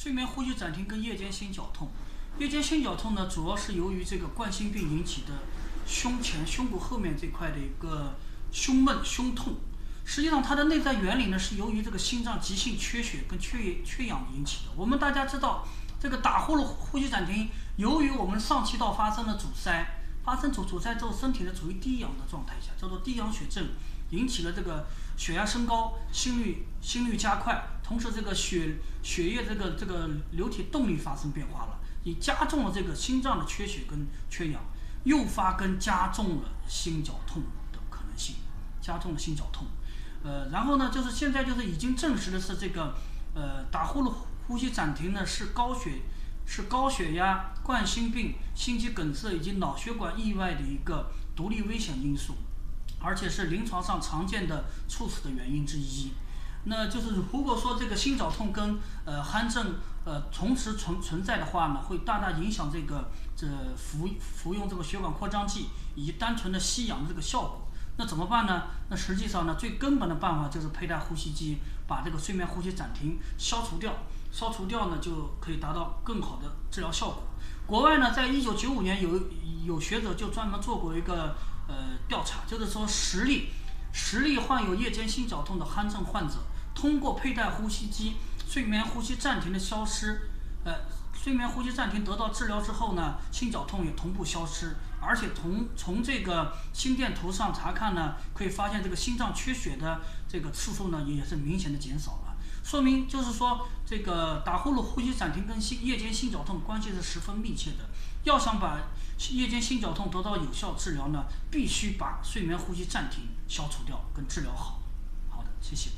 睡眠呼吸暂停跟夜间心绞痛，夜间心绞痛呢，主要是由于这个冠心病引起的胸前、胸骨后面这块的一个胸闷、胸痛。实际上，它的内在原理呢是由于这个心脏急性缺血跟缺氧引起的。我们大家知道，这个打呼噜呼吸暂停，由于我们上气道发生了阻塞，发生阻塞之后，身体呢处于低氧的状态下，叫做低氧血症，引起了这个血压升高，心率加快，同时这个血液这个流体动力发生变化了，也加重了这个心脏的缺血跟缺氧，诱发跟加重了心绞痛的可能性，加重了心绞痛。然后呢，就是现在就是已经证实的是这个打呼噜呼吸暂停呢是高血压、冠心病、心肌梗塞以及脑血管意外的一个独立危险因素，而且是临床上常见的猝死的原因之一。那就是如果说这个心绞痛跟鼾症同时存在的话呢，会大大影响服用这个血管扩张剂以及单纯的吸氧的这个效果。那怎么办呢？那实际上呢，最根本的办法就是佩戴呼吸机，把这个睡眠呼吸暂停消除掉。消除掉呢，就可以达到更好的治疗效果。国外呢，在1995年有学者就专门做过一个调查，就是说10例患有夜间心绞痛的鼾症患者，通过佩戴呼吸机，睡眠呼吸暂停的消失，睡眠呼吸暂停得到治疗之后呢，心绞痛也同步消失，而且从这个心电图上查看呢，可以发现这个心脏缺血的这个次数呢也是明显的减少了，说明就是说这个打呼噜呼吸暂停跟夜间心绞痛关系是十分密切的。要想把夜间心绞痛得到有效治疗呢，必须把睡眠呼吸暂停消除掉跟治疗好。好的，谢谢。